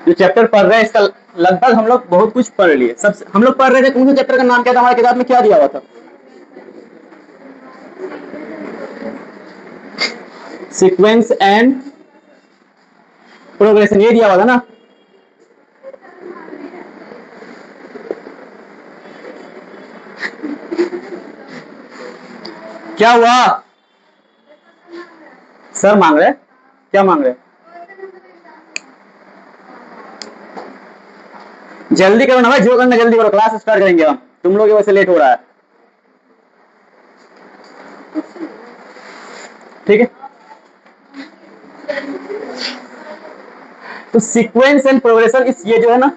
जो चैप्टर पढ़ रहे हैं इसका लगभग हम लोग बहुत कुछ पढ़ लिए। सब हम लोग पढ़ रहे थे, कौन से चैप्टर का नाम क्या था? हमारी किताब में क्या दिया हुआ था? सीक्वेंस एंड प्रोग्रेशन, ये दिया हुआ था ना। क्या हुआ? सर मांग रहे, क्या मांग रहे? जल्दी करो ना भाई, जो करना जल्दी करो, क्लास स्टार्ट करेंगे हम। तुम लोग वैसे लेट हो रहा है। ठीक है, तो सीक्वेंस एंड प्रोग्रेशन इस ये जो है ना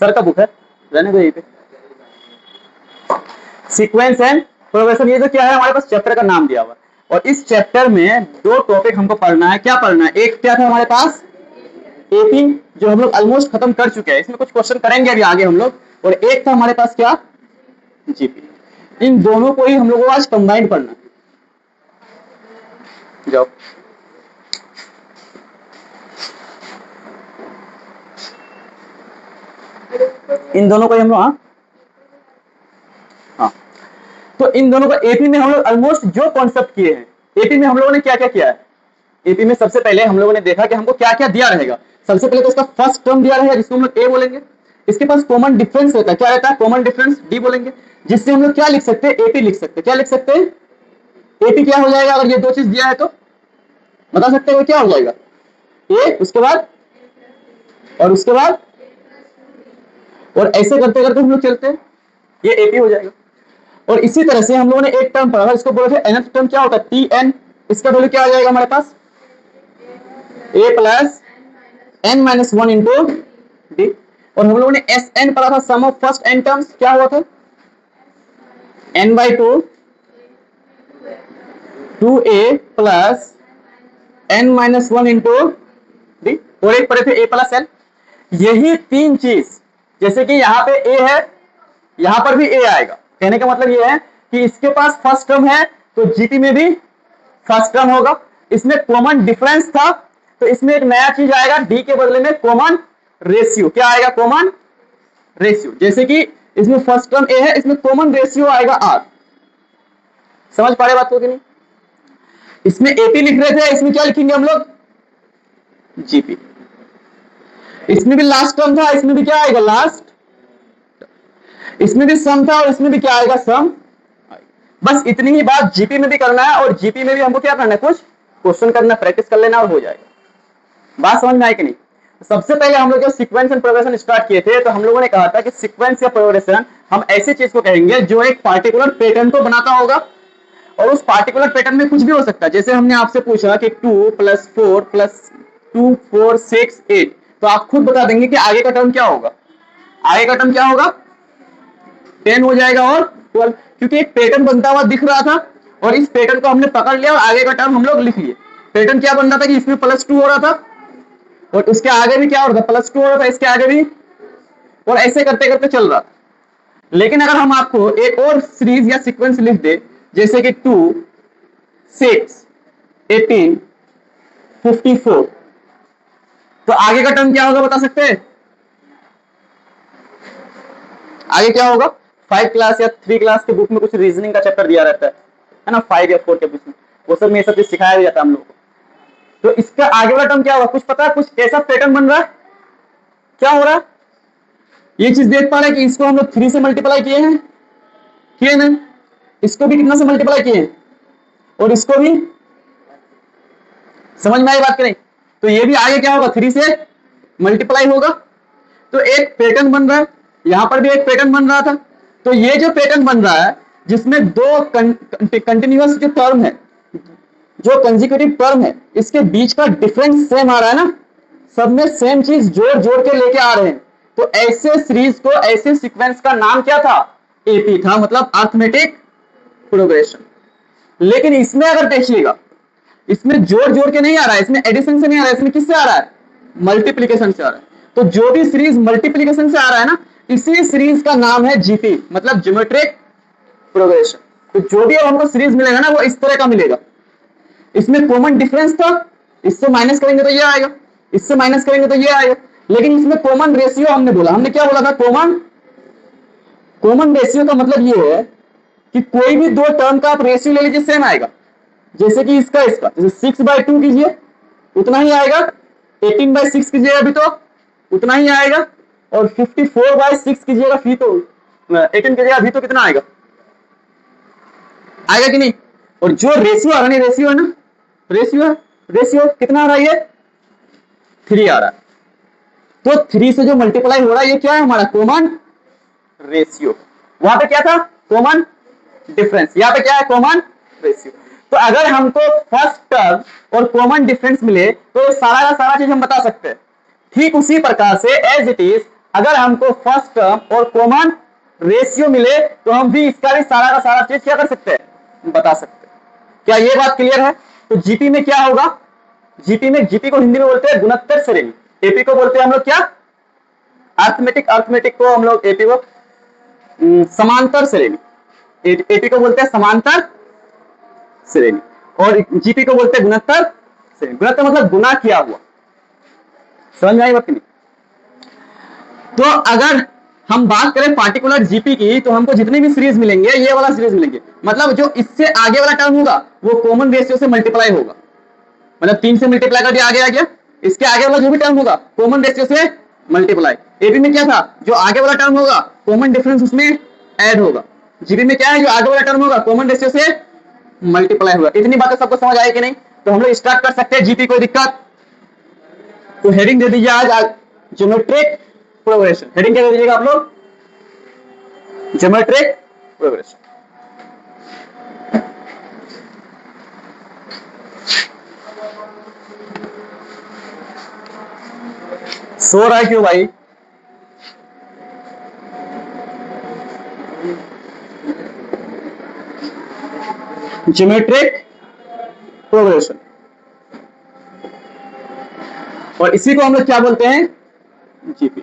सर का बुक है, रहने दो यहीं पे। सीक्वेंस एंड प्रोग्रेशन ये जो क्या है, हमारे पास चैप्टर का नाम दिया हुआ है। और इस चैप्टर में दो टॉपिक हमको पढ़ना है। क्या पढ़ना है? एक क्या था हमारे पास? एपी, जो हम लोग ऑलमोस्ट खत्म कर चुके हैं, इसमें कुछ क्वेश्चन करेंगे अभी आगे हम लोग। और एक था हमारे पास क्या? जीपी। इन दोनों को ही हम लोगों को आज कंबाइन पढ़ना है। जाओ, इन दोनों को ही हम लोग, हाँ, तो इन दोनों को एपी में हम लोग ऑलमोस्ट जो कॉन्सेप्ट किए हैं, एपी में हम लोगों ने क्या क्या किया है? एपी में सबसे पहले हम लोगों ने देखा कि हमको क्या क्या दिया रहेगा। सबसे पहले तो इसका फर्स्ट टर्म दिया रहेगा जिसको हम लोग ए बोलेंगे। इसके पास कॉमन डिफरेंस रहता है, क्या रहता है? कॉमन डिफरेंस डी बोलेंगे, जिससे हम लोग क्या लिख सकते हैं? एपी लिख सकते हैं। क्या लिख सकते हैं? एपी क्या हो जाएगा अगर ये दो चीज दिया है तो? बता सकते हो क्या हो जाएगा? ए, उसके बाद और उसके बाद, और ऐसे करते करते हम लोग चलते हैं, ये एपी हो जाएगा। और इसी तरह से हम लोगों ने एक टर्म पढ़ा, इसको बोलते हैं nth टर्म। क्या होता है? T N. इसका वैल्यू क्या आ जाएगा हमारे पास? A plus N minus one into D. और हम लोगों ने एस एन पढ़ा था, sum of first N terms. क्या हुआ था? N by two, two A plus N minus one into D. और एक पढ़े थे ए प्लस एन। यही तीन चीज, जैसे कि यहाँ पे ए है, यहां पर भी ए आएगा। कहने का मतलब ये है कि इसके पास फर्स्ट टर्म है तो जीटी में भी फर्स्ट टर्म होगा। इसमें कॉमन डिफरेंस था तो इसमें एक नया चीज आएगा, डी के बदले में कॉमन रेशियो। क्या आएगा? Common ratio. जैसे कि इसमें फर्स्ट टर्म ए है, इसमें कॉमन रेशियो आएगा आर। समझ पा रहे बात को कि नहीं? इसमें एपी लिख रहे थे, इसमें क्या लिखेंगे हम लोग? जीपी। इसमें भी लास्ट टर्म था, इसमें भी क्या आएगा? लास्ट। इसमें भी सम था और इसमें भी क्या आएगा? सम। बस इतनी ही बात जीपी में भी करना है। और जीपी में भी हमको क्या करना है? कुछ क्वेश्चन करना, प्रैक्टिस कर लेना और हो जाएगा। बात समझ में आई कि नहीं? सबसे पहले हम लोग जो सीक्वेंस एंड प्रोग्रेशन स्टार्ट किए थे, तो हम लोगों ने कहा था कि सीक्वेंस या प्रोग्रेशन हम ऐसी चीज को कहेंगे जो एक पार्टिकुलर पैटर्न को बनाता होगा। और उस पार्टिकुलर पैटर्न में कुछ भी हो सकता है। जैसे हमने आपसे पूछा कि 2 + 4 + 2 4 6 8, तो आप खुद बता देंगे कि आगे का टर्म क्या होगा? आगे का टर्म क्या होगा? 10 हो जाएगा और 12, क्योंकि एक पैटर्न बनता हुआ दिख रहा था और इस पैटर्न को हमने पकड़ लिया और आगे का टर्म हम लोग लिख लिए। पैटर्न क्या बन रहा था कि इसमें +2 हो रहा था और उसके आगे भी क्या हो रहा था? +2 हो रहा था, इसके आगे भी, और ऐसे करते करते चल रहा था। लेकिन अगर हम आपको एक और सीरीज या सीक्वेंस लिख दे, जैसे कि 2 6 18 54, तो आगे का टर्म क्या होगा? बता सकते हैं? आगे क्या होगा? 5 क्लास या 3 क्लास के बुक में कुछ रीजनिंग का चैप्टर दिया रहता है ना, 5 या 4 के बुक में, वो सब में ये सब चीज सिखाया जाता है हम लोगों को। तो इसका आगे वाला टर्म क्या होगा? कुछ पता है? कुछ कैसा पैटर्न बन रहा है? क्या हो रहा है? ये चीज देख पा रहे हैं कि इसको हम लोग 3 से मल्टीप्लाई किए हैं, किए ना? इसको भी कितना से मल्टीप्लाई किए हैं और इसको भी। समझ में आई बात की नहीं? तो ये भी आगे क्या होगा? 3 से मल्टीप्लाई होगा। तो एक पैटर्न बन रहा है, यहां पर भी एक पैटर्न बन रहा था। तो ये जो पैटर्न बन रहा है जिसमें दो कंटिन्यूअस जो टर्म है, जो कंसेक्यूटिव टर्म है, इसके बीच का डिफरेंस सेम आ रहा है ना, सब में सेम चीज जोड़ जोड़ के लेके आ रहे हैं। तो ऐसे सीरीज को, ऐसे सीक्वेंस का नाम क्या था? एपी था, मतलब अरिथमेटिक प्रोग्रेशन। लेकिन इसमें अगर देखिएगा, इसमें जोड़ जोड़ के नहीं आ रहा है, इसमें एडिशन से नहीं आ रहा है, इसमें किससे आ रहा है? मल्टीप्लीकेशन से आ रहा है। तो जो भी सीरीज मल्टीप्लीकेशन से आ रहा है ना, इसी सीरीज का नाम है जीपी, मतलब ज्योमेट्रिक प्रोग्रेशन। तो जो भी अब हमको सीरीज मिलेगा ना, वो इस तरह का मिलेगा। इसमें कॉमन डिफरेंस था, इससे माइनस करेंगे तो ये आएगा, इससे माइनस करेंगे तो ये आएगा। लेकिन इसमें कॉमन रेशियो हमने बोला, हमने क्या बोला था, कॉमन रेशियो का मतलब ये है कि कोई भी दो टर्म का आप रेशियो ले लीजिए सेम आएगा। जैसे कि इसका जैसे 6/2 कीजिए उतना ही आएगा, 18/6 कीजिएगा भी तो उतना ही आएगा, और 54/6 कीजिएगा फिर तो 18 कीजिएगा भी तो कितना आएगा, आएगा कि नहीं। और जो रेशियो आ रहा है, रेशियो है ना, रेशियो कितना आ रहा है, ये 3 आ रहा है। तो 3 से जो मल्टीप्लाई हो रहा है ये क्या है, हमारा कॉमन रेशियो। वहां पे क्या था, कॉमन डिफरेंस, यहाँ पे क्या है, कॉमन रेशियो। तो अगर हमको फर्स्ट टर्म और कॉमन डिफरेंस मिले तो ये सारा का सारा चीज हम बता सकते हैं। ठीक उसी प्रकार से एज इट इज अगर हमको फर्स्ट टर्म और कॉमन रेशियो मिले तो हम भी इसका भी सारा का सारा चीज क्या कर सकते हैं, बता सकते हैं। क्या ये बात क्लियर है। तो जीपी में क्या होगा, जीपी को हिंदी में बोलते हैं गुणोत्तर श्रेणी, एपी को बोलते हैं हम लोग क्या, अर्थमेटिक को हम लोग एपी को समांतर श्रेणी, एपी को बोलते हैं समांतर श्रेणी, और जीपी को बोलते हैं गुणोत्तर श्रेणी। गुणोत्तर मतलब गुना किया हुआ, समझ में आई बात नहीं। तो अगर हम बात करें पार्टिकुलर जीपी की तो हमको जितने भी सीरीज मिलेंगे ये वाला सीरीज मिलेंगे, मतलब जो इससे आगे वाला टर्म होगा वो कॉमन रेशियो से मल्टीप्लाई होगा, मतलब 3 से मल्टीप्लाई कर दिया, आगे आ गया। इसके आगे वाला जो भी टर्म होगा कॉमन रेशियो से मल्टीप्लाई। एपी में क्या था, जो आगे वाला टर्म होगा कॉमन डिफरेंस उसमें ऐड होगा। जीपी में क्या है, जो आगे वाला टर्म होगा कॉमन रेशियो से मल्टीप्लाई होगा। इतनी बातें सबको समझ आई कि नहीं। तो हम लोग स्टार्ट कर सकते हैं जीपी, कोई दिक्कत। तो हेडिंग दे दीजिए आज ज्योमेट्रिक प्रोग्रेशन, हेडिंग क्या दे दीजिएगा आप लोग, ज्योमेट्रिक प्रोग्रेशन। सो रहा है क्यों भाई, ज्योमेट्रिक प्रोग्रेशन, और इसी को हम लोग क्या बोलते हैं, जीपी।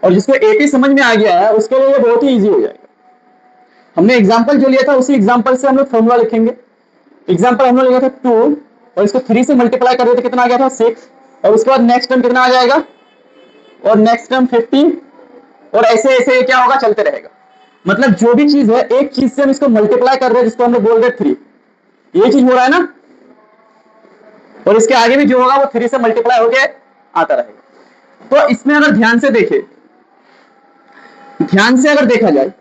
और जिसको एपी समझ में आ गया है उसके लिए बहुत ही इजी हो जाएगा। हमने एग्जांपल जो लिया था उसी एग्जांपल से हम लोग फॉर्मूला लिखेंगे। एग्जांपल हम लोग लिया था 2 और इसको 3 से मल्टीप्लाई कर रहे थे, कितना आ गया था 6, और उसके बाद नेक्स्ट टर्म कितना आ जाएगा, और नेक्स्ट टर्म 15, और ऐसे ऐसे क्या होगा, चलते रहेगा। मतलब जो भी चीज है एक चीज से हम इसको मल्टीप्लाई कर रहे हैं जिसको हम लोग बोल रहे 3, ये चीज हो रहा है ना, और इसके आगे भी जो होगा वो 3 से मल्टीप्लाई होके आता रहेगा। तो इसमें अगर ध्यान से अगर देखा जाए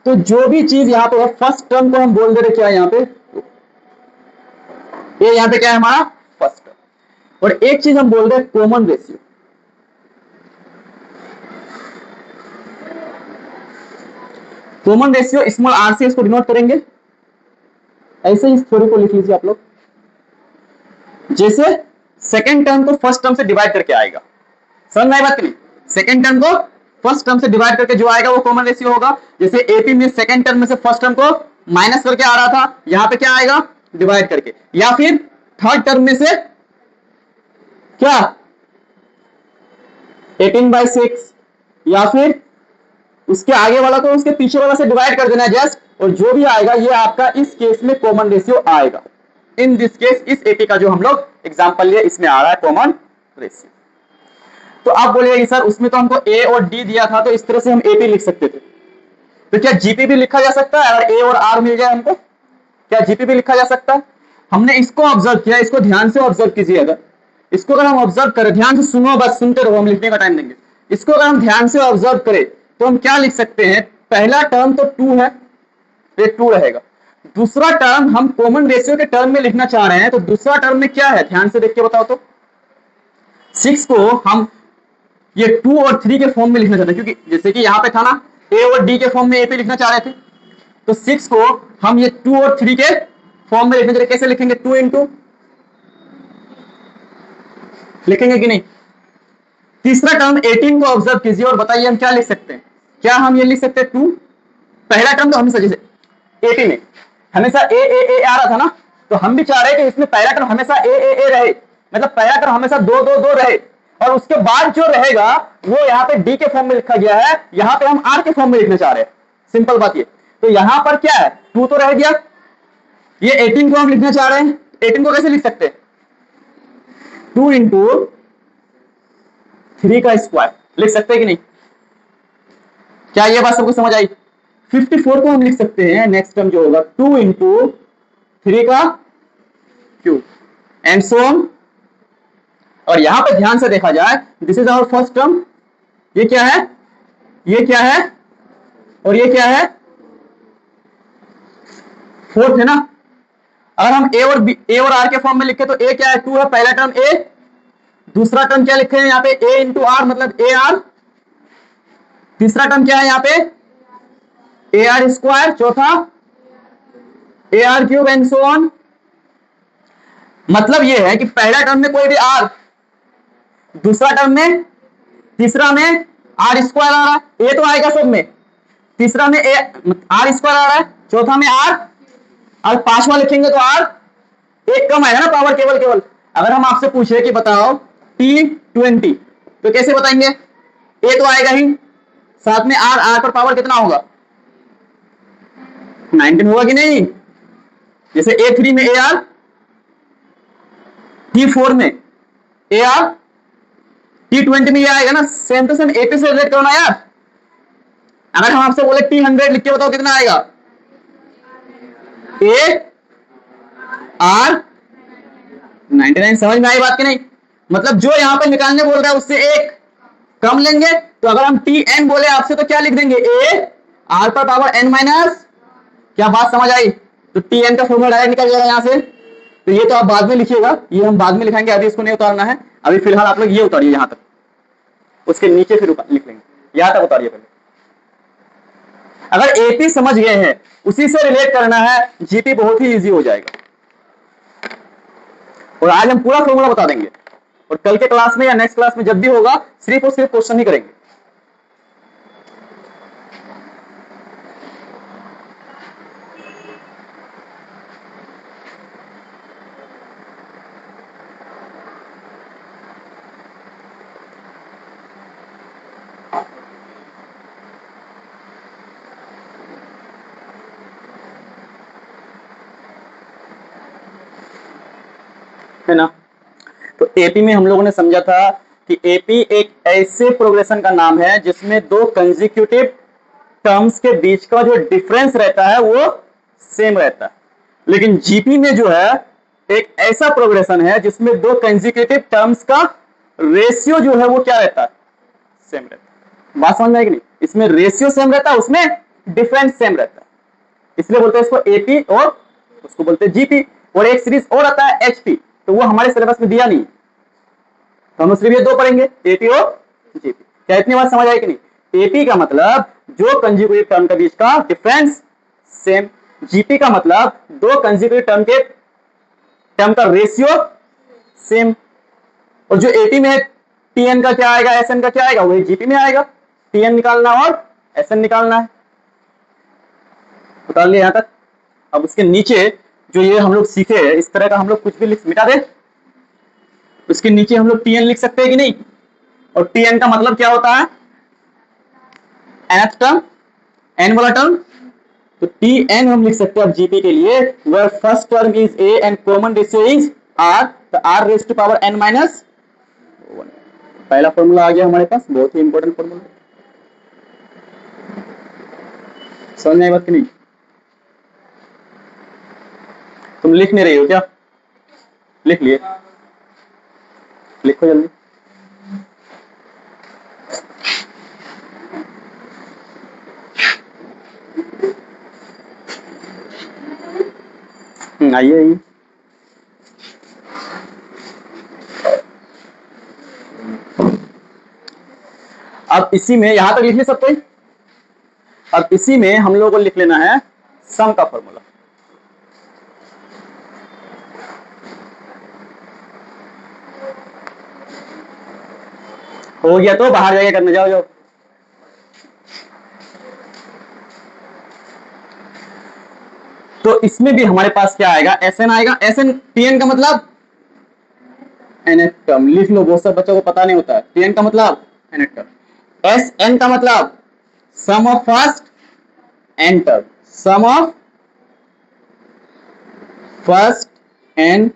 तो जो भी चीज यहाँ पे है फर्स्ट टर्म को हम बोल दे रहे क्या है यहाँ पे, ये यहाँ पे क्या है हमारा फर्स्ट टर्म, और एक चीज हम बोल रहे हैं common ratio. Common ratio small R से इसको डिनोट करेंगे, ऐसे ही थ्योरी को लिख लीजिए आप लोग। जैसे सेकेंड टर्म को फर्स्ट टर्म से डिवाइड करके आएगा, समझ में आई बात नहीं, सेकेंड टर्म को फर्स्ट टर्म से डिवाइड करके जो आएगा वो कॉमन रेशियो होगा। जैसे एपी में सेकेंड टर्म में से फर्स्ट टर्म को माइनस करके आ रहा था, यहां पे क्या आएगा, डिवाइड करके, या फिर थर्ड टर्म में से क्या 18/6, या फिर उसके आगे वाला को उसके पीछे वाला से डिवाइड कर देना जस्ट, और जो भी आएगा ये आपका इस केस में कॉमन रेशियो आएगा। इन दिस केस इस एपी का जो हम लोग एग्जांपल लिए इसमें आ रहा है कॉमन रेशियो। तो आप बोलिए सर उसमें तो हमको ए और डी दिया था तो इस तरह से हम एपी लिख सकते थे, तो क्या जीपी भी लिखा जा सकता है, अगर ए और आर मिल जाए हमको, क्या जीपी भी लिखा जा सकता है। हमने इसको ऑब्जर्व किया, इसको ध्यान से ऑब्जर्व कीजिए। अगर इसको अगर हम ऑब्जर्व करें, ध्यान से सुनो, बस सुनते रहो, हम लिखने का टाइम देंगे। इसको अगर हम ध्यान से ऑब्जर्व करें तो हम क्या लिख सकते हैं, पहला टर्म तो 2 है, ये 2 रहेगा। दूसरा टर्म हम कॉमन रेशियो के टर्म में लिखना चाह रहे हैं, तो दूसरा टर्म में क्या है, ध्यान से देख के बताओ तो। 6 को हम ये 2 और 3 के फॉर्म में लिखना चाहते हैं, क्योंकि जैसे कि यहां पे था ना ए और डी के फॉर्म में एपी लिखना चाह रहे थे, तो 6 को हम ये 2 और 3 के फॉर्म में लिखने, कैसे लिखेंगे, 2 इंटू लिखेंगे कि नहीं। तीसरा टर्म 18 को ऑब्जर्व कीजिए और बताइए हम क्या लिख सकते हैं, क्या हम ये लिख सकते हैं 2, पहला टर्म तो हमेशा जैसे 18 में हमेशा ए आ रहा था ना, तो हम भी चाह रहे हैं कि इसमें पहला टर्म हमेशा ए रहे, मतलब पहला टर्म हमेशा 2 रहे, और उसके बाद जो रहेगा वो यहाँ पे डी के फॉर्म में लिखा गया है, यहाँ पे हम आर के फॉर्म में लिखना चाह रहे हैं। सिंपल बात ये, तो यहां पर क्या है 2 तो रह गया, ये 18 को हम लिखना चाह रहे हैं, 18 को कैसे लिख सकते हैं, 2 इंटू 3 का स्क्वायर लिख सकते हैं कि नहीं? क्या ये बात सबको समझ आई? 54 को हम लिख सकते हैं नेक्स्ट टर्म जो होगा 2 इंटू 3 का क्यूब एंड सो ऑन। और यहां पर ध्यान से देखा जाए, this is our first term, ये क्या है, ये क्या है, और ये क्या है, फोर्थ है ना। अगर हम ए और आर के फॉर्म में लिखे तो ए क्या है, 2 है, पहला टर्म ए, दूसरा टर्म क्या लिखे हैं यहाँ पे ए इंटू आर मतलब ए आर, तीसरा टर्म क्या है यहाँ पे ए आर स्क्वायर, चौथा A R cube and so on. मतलब ये है कि पहला टर्म में कोई भी आर, दूसरा टर्म में, तीसरा में आर स्क्वायर आ रहा है, ए तो आएगा सब में, तीसरा में ए आर स्क्वायर आ रहा है, चौथा में आर, और पांचवा लिखेंगे तो आर, एक कम आएगा ना पावर केवल केवल। अगर हम आपसे पूछे कि बताओ T20 तो कैसे बताएंगे, ए तो आएगा ही, साथ में आर, आर पर पावर कितना होगा 19 होगा कि नहीं। जैसे A3 में ए आर, T4 में ए आर, T20 में ये आएगा ना, सेम टू सेम AP से रिलेट करना यार। अगर हम आपसे बोले T100 लिख के बताओ कितना आएगा, ए आर 99। समझ में आई बात की नहीं? मतलब जो यहां पर निकालने बोल रहा है उससे एक कम लेंगे, तो अगर हम Tn बोले आपसे तो क्या लिख देंगे, ए आर पर पावर n माइनस। क्या बात समझ आई? तो Tn का फॉर्मूला डायरेक्ट निकल जाएगा यहां से। तो ये तो आप बाद में लिखिएगा, ये हम बाद में लिखाएंगे, अभी इसको नहीं उतारना है। अभी फिलहाल आप लोग ये उतारिए यहां तक, उसके नीचे फिर लिख लेंगे, यहां तक उतारिए पहले। अगर एपी समझ गए हैं, उसी से रिलेट करना है, जीपी बहुत ही इजी हो जाएगा। और आज हम पूरा फॉर्मूला बता देंगे, और कल के क्लास में या नेक्स्ट क्लास में जब भी होगा सिर्फ और सिर्फ क्वेश्चन ही करेंगे। है ना। तो एपी में हम लोगों ने समझा था कि एपी एक ऐसे प्रोग्रेशन का नाम है जिसमें दो कंसेक्यूटिव टर्म्स के बीच का जो डिफरेंस रहता है वो सेम रहता है। लेकिन जीपी में जो है एक ऐसा प्रोग्रेशन है जिसमें दो कंसेक्यूटिव टर्म्स का रेशियो जो है वो क्या रहता है, सेम रहता है। बात समझ में आएगी नहीं? इसमें रेशियो सेम रहता है, उसमें डिफरेंस सेम रहता है, इसलिए बोलते हैं इसको एपी और उसको बोलते हैं जीपी। और एक सीरीज और आता है एचपी, तो वो हमारे सिलेबस में दिया नहीं, तो हम सिर्फ ये दो पढ़ेंगे, एपी और जीपी। क्या इतनी बात समझ आई कि नहीं? एपी का मतलब जो कंजुगेटिव टर्म के बीच का डिफरेंस सेम, जीपी का मतलब दो कंजुगेटिव टर्म के टर्म का रेशियो सेम। और जो एपी में है टीएन का क्या आएगा, एसएन का क्या आएगा, वही जीपी में आएगा। टीएन निकालना और एसएन निकालना है, उतार लिया यहां तक। अब उसके नीचे जो ये हम लोग सीखे हैं, इस तरह का हम लोग कुछ भी लिख मिटा दे, उसके नीचे हम लोग टीएन लिख सकते हैं कि नहीं। और टीएन का मतलब क्या होता है, nth टर्म, एन वाला टर्म। तो टीएन हम लिख सकते हैं अब जीपी के लिए, where first term is A and common ratio is R, तो R raise to power N minus 1। पहला फॉर्मूला आ गया हमारे पास, बहुत ही इंपॉर्टेंट फॉर्मूला। समझ में आई बात कि नहीं? तुम लिख नहीं रही हो क्या? लिख लिए, लिखो जल्दी। आइए आइए। अब इसी में यहां तक लिख ले सब कोई। अब इसी में हम लोगों को लिख लेना है सम का फॉर्मूला। हो गया तो बाहर जाके करने जाओ जाओ। तो इसमें भी हमारे पास क्या आएगा, एसएन आएगा। एसएन टीएन का मतलब एनएच टर्म, लिख लो, बहुत सारे बच्चों को पता नहीं होता है। टीएन का मतलब एनएच टर्म। एसएन का मतलब sum of first N term, sum of first N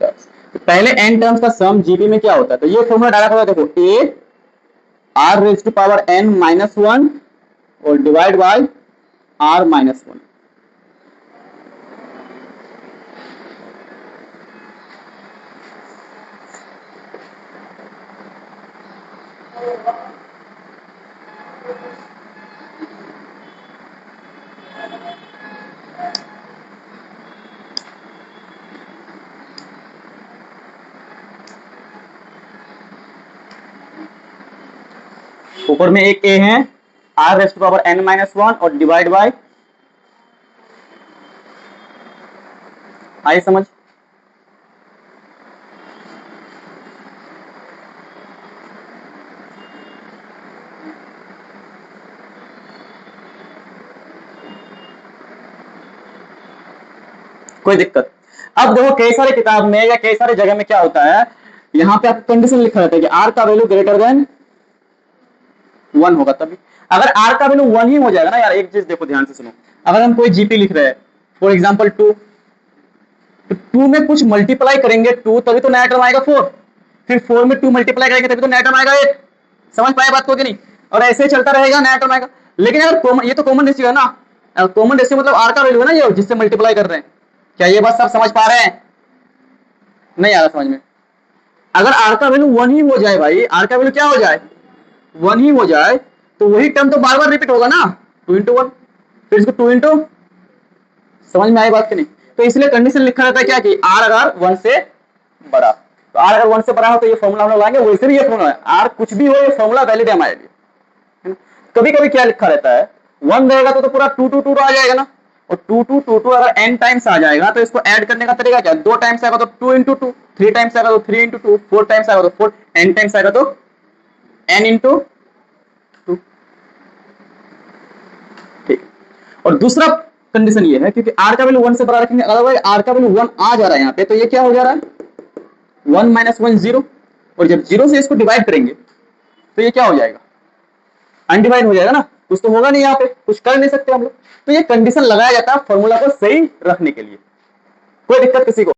term. पहले n टर्म्स का सम जीपी में क्या होता है, तो ये फॉर्मूला डायरेक्ट होगा, देखो a r raise to power n minus one और divide by r minus one. ऊपर में एक a है r raise to power n minus one और डिवाइड बाय, आई समझ। कोई दिक्कत। अब देखो कई सारे किताब में या कई सारे जगह में क्या होता है, यहाँ पे आपको कंडीशन लिखा रहता है कि r का वैल्यू ग्रेटर देन 1 होगा तभी। अगर r का वैल्यू 1 ही हो जाएगा ना यार, एक चीज देखो ध्यान से सुनो, अगर हम कोई जीपी लिख रहे हैं फॉर एग्जांपल 2, तो 2 में कुछ मल्टीप्लाई करेंगे 2 तभी तो नया टर्म आएगा 4, फिर 4 में 2 मल्टीप्लाई करेंगे तभी तो नया टर्म आएगा 8। समझ पाए बात को कि नहीं, और ऐसे ही चलता रहेगा नया टर्म आएगा। लेकिन अगर कॉमन, ये तो कॉमन रेशियो है ना, कॉमन रेशियो मतलब r का वैल्यू है ना ये जिससे मल्टीप्लाई कर रहे हैं। क्या ये बात सब समझ पा रहे हैं, नहीं आ रहा समझ में। अगर r का वैल्यू 1 ही हो जाए भाई, r का वैल्यू क्या हो जाए 1 ही हो जाए, तो वही टर्म तो बार बार रिपीट होगा ना, 2 इंटू 1, फिर इसको 2 इंटू, समझ में आई बात की नहीं। तो इसलिए कंडीशन लिखा रहता है क्या कि r अगर 1 से बड़ा, तो r अगर 1 से बड़ा हो तो ये फॉर्मूला हम लोग लाएंगे, वैसे भी ये फॉर्मूला है, r कुछ भी हो ये फॉर्मूला वैलिड है हमारे लिए। कभी कभी क्या लिखा रहता है 1 रहेगा तो पूरा 2 2 2 आ जाएगा ना, और 2 2 2 2 अगर n टाइम्स आ जाएगा तो इसको ऐड करने का तरीका क्या, 2 टाइम्स आएगा तो 2 इंटू 2, 3 टाइम्स आएगा तो 3 इंटू 2, 4 टाइम्स आएगा तो 4, n टाइम्स आएगा तो n इंटू 2। ठीक। और दूसरा कंडीशन ये है क्योंकि r का वैल्यू 1 से बड़ा रखेंगे, अदरवाइज r का वैल्यू 1 आ जा रहा है यहाँ पे, तो ये क्या हो जा रहा है 1 माइनस 1 0, और जब 0 से इसको डिवाइड करेंगे तो ये क्या हो जाएगा अनडिवाइड हो जाएगा ना, कुछ तो होगा नहीं, यहाँ पे कुछ कर नहीं सकते हम लोग। तो ये कंडीशन लगाया जाता है फॉर्मूला को सही रखने के लिए। कोई दिक्कत किसी को?